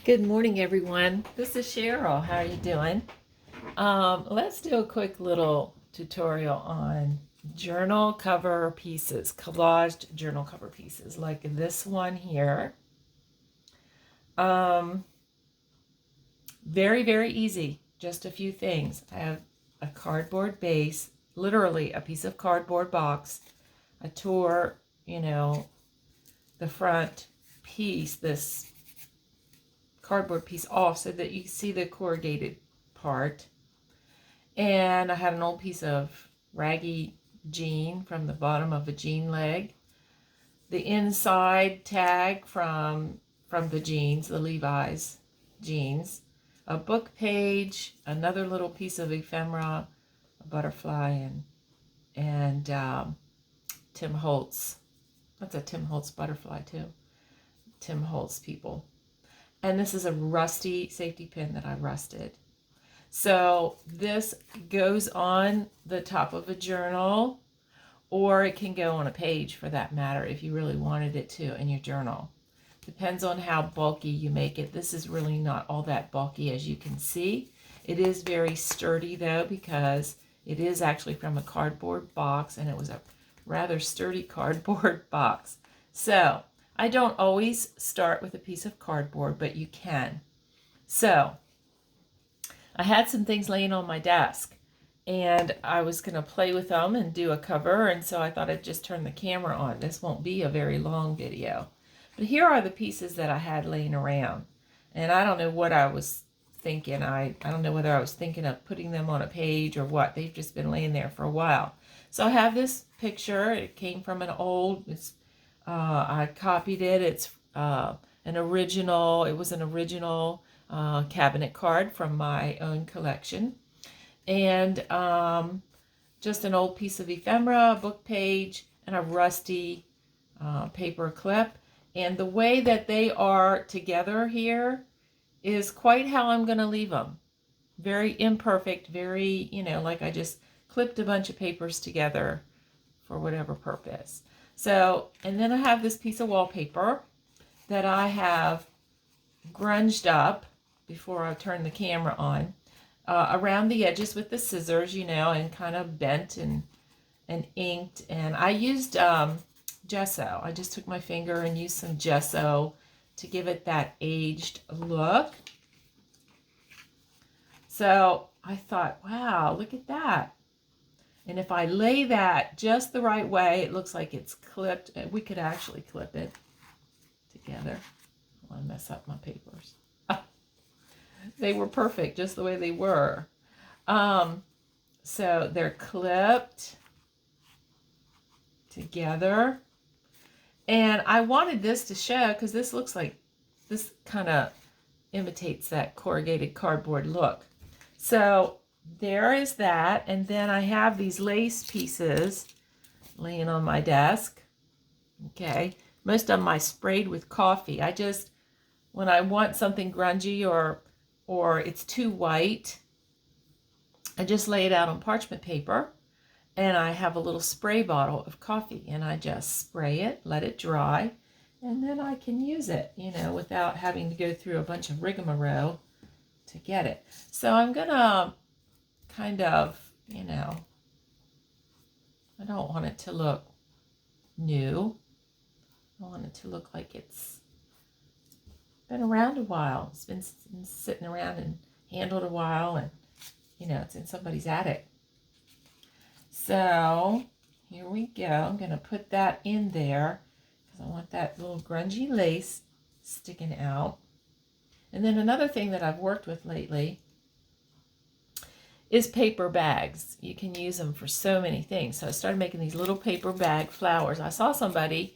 Good morning, everyone. This is Cheryl. How are you doing? Let's do a quick little tutorial on journal cover pieces, collaged journal cover pieces, like this one here. Very, very easy. Just a few things. I have a cardboard base, literally a piece of cardboard box. I tore, the front piece, this cardboard piece off so that you can see the corrugated part. And I had an old piece of raggy jean from the bottom of a jean leg. The inside tag from the jeans, the Levi's jeans. A book page, another little piece of ephemera, a butterfly, and Tim Holtz. That's a Tim Holtz butterfly too. Tim Holtz people. And this is a rusty safety pin that I rusted. So this goes on the top of a journal, or it can go on a page for that matter if you really wanted it to in your journal. Depends on how bulky you make it. This is really not all that bulky, as you can see. It is very sturdy though, because it is actually from a cardboard box, and it was a rather sturdy cardboard box. So I don't always start with a piece of cardboard, but you can. So I had some things laying on my desk, and I was going to play with them and do a cover, and so I thought I'd just turn the camera on. This won't be a very long video. But here are the pieces that I had laying around, and I don't know what I was thinking. I don't know whether I was thinking of putting them on a page or what. They've just been laying there for a while. So I have this picture. It came from an old, I copied it. It's an original, it was an original cabinet card from my own collection. And just an old piece of ephemera, a book page, and a rusty paper clip. And the way that they are together here is quite how I'm going to leave them. Very imperfect, very, like I just clipped a bunch of papers together for whatever purpose. So, and then I have this piece of wallpaper that I have grunged up before I turn the camera on, around the edges with the scissors, and kind of bent and inked. And I used gesso. I just took my finger and used some gesso to give it that aged look. So I thought, wow, look at that. And if I lay that just the right way, it looks like it's clipped. We could actually clip it together. I want to mess up my papers. They were perfect just the way they were. So they're clipped together. And I wanted this to show, because this looks like, this kind of imitates that corrugated cardboard look. So there is that, and then I have these lace pieces laying on my desk. Okay, most of them I sprayed with coffee. I just, when I want something grungy or it's too white, I just lay it out on parchment paper, and I have a little spray bottle of coffee, and I just spray it, let it dry, and then I can use it, without having to go through a bunch of rigmarole to get it. So I'm gonna kind of, I don't want it to look new. I want it to look like it's been around a while. It's been sitting around and handled a while, and, it's in somebody's attic. So here we go. I'm going to put that in there because I want that little grungy lace sticking out. And then another thing that I've worked with lately is paper bags. You can use them for so many things. So I started making these little paper bag flowers. I saw somebody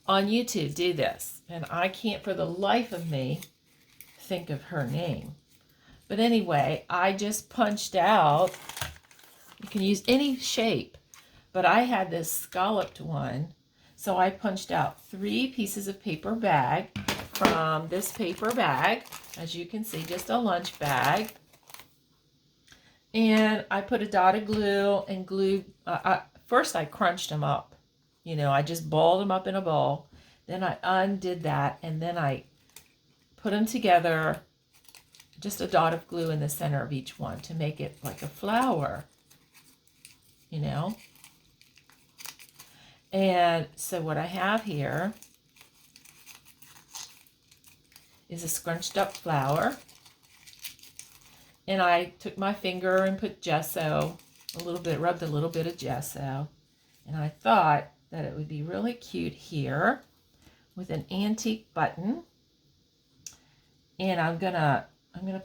on YouTube do this, and I can't for the life of me think of her name. But anyway, I just punched out, you can use any shape, but I had this scalloped one, so I punched out 3 pieces of paper bag from this paper bag, as you can see, just a lunch bag. And I put a dot of glue and glued, first I crunched them up. I just balled them up in a ball. Then I undid that, and then I put them together, just a dot of glue in the center of each one to make it like a flower, you know. And so what I have here is a scrunched up flower. And I took my finger and put gesso, rubbed a little bit of gesso. And I thought that it would be really cute here with an antique button. And I'm gonna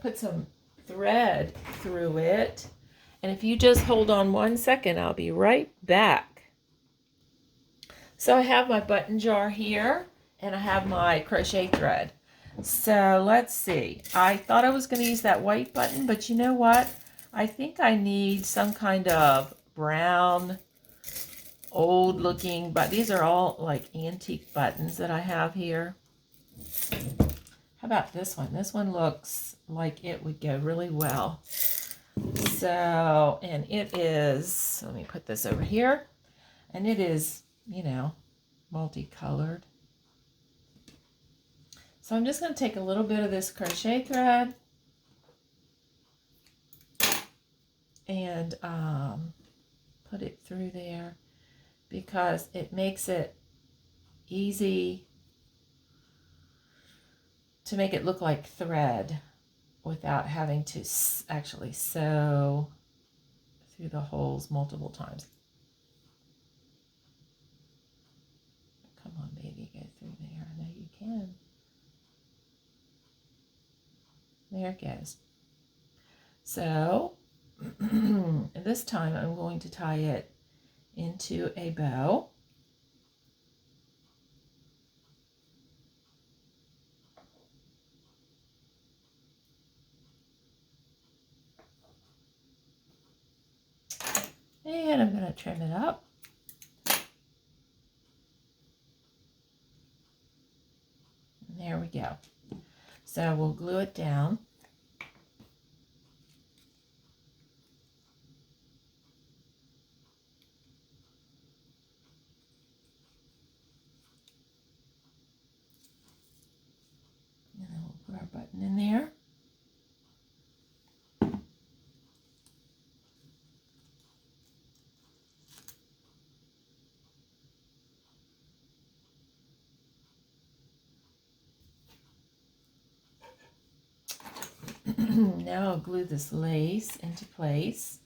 put some thread through it. And if you just hold on 1 second, I'll be right back. So I have my button jar here, and I have my crochet thread. So let's see. I thought I was going to use that white button, but you know what? I think I need some kind of brown, old looking, but these are all like antique buttons that I have here. How about this one? This one looks like it would go really well. So, and it is, let me put this over here, and it is, you know, multicolored. So I'm just going to take a little bit of this crochet thread and put it through there because it makes it easy to make it look like thread without having to actually sew through the holes multiple times. Come on, baby, go through there. I know you can. There it goes. So this time I'm going to tie it into a bow. And I'm going to trim it up. And there we go. So we'll glue it down. And then we'll put our button in there. Now I'll glue this lace into place.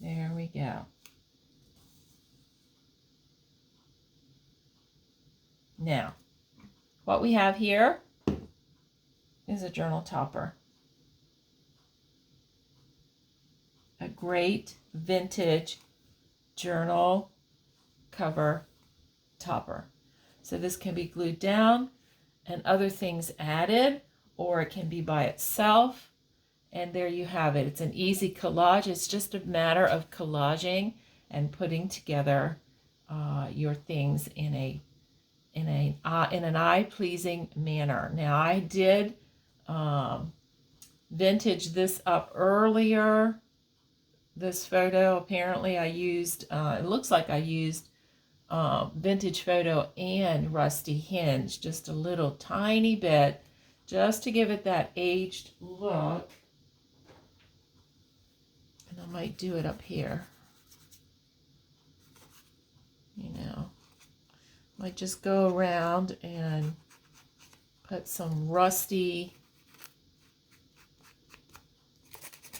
There we go. Now, what we have here is a journal topper. A great vintage journal cover topper. So this can be glued down and other things added, or it can be by itself. And there you have it. It's an easy collage. It's just a matter of collaging and putting together your things in an eye-pleasing manner. Now I did vintage this up earlier. This photo, apparently I used, it looks like I used vintage photo and rusty hinge, just a little tiny bit, just to give it that aged look. And I might do it up here. You know, might just go around and put some rusty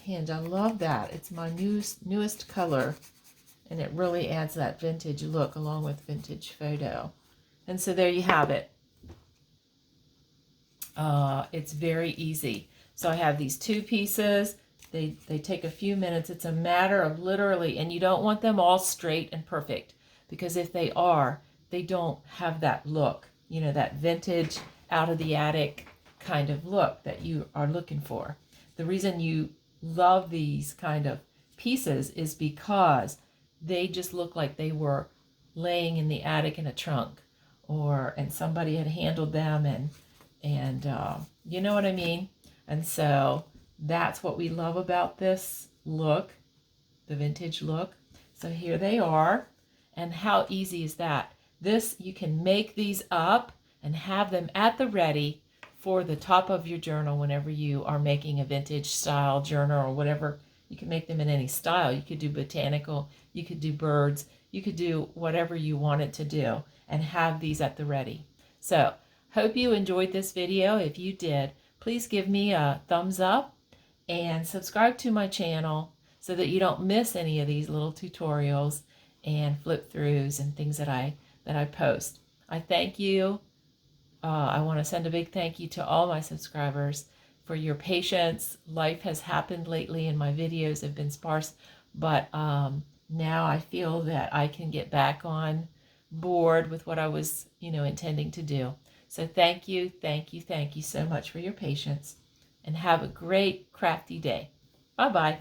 hinge. I love that. It's my newest color, and it really adds that vintage look along with vintage photo. And so there you have it. It's very easy. So I have these two pieces. They take a few minutes. It's a matter of literally, and you don't want them all straight and perfect, because if they are, they don't have that look, you know, that vintage out of the attic kind of look that you are looking for. The reason you love these kind of pieces is because they just look like they were laying in the attic in a trunk, and somebody had handled them, and you know what I mean. And so that's what we love about this look, the vintage look. So here they are, and how easy is that? This, you can make these up and have them at the ready for the top of your journal whenever you are making a vintage style journal or whatever. You can make them in any style. You could do botanical, you could do birds, you could do whatever you wanted to do and have these at the ready. So hope you enjoyed this video. If you did, please give me a thumbs up and subscribe to my channel so that you don't miss any of these little tutorials and flip throughs and things that I post. I thank you. I want to send a big thank you to all my subscribers for your patience. Life has happened lately and my videos have been sparse, but now I feel that I can get back on board with what I was, intending to do. So thank you so much for your patience, and have a great crafty day. Bye-bye.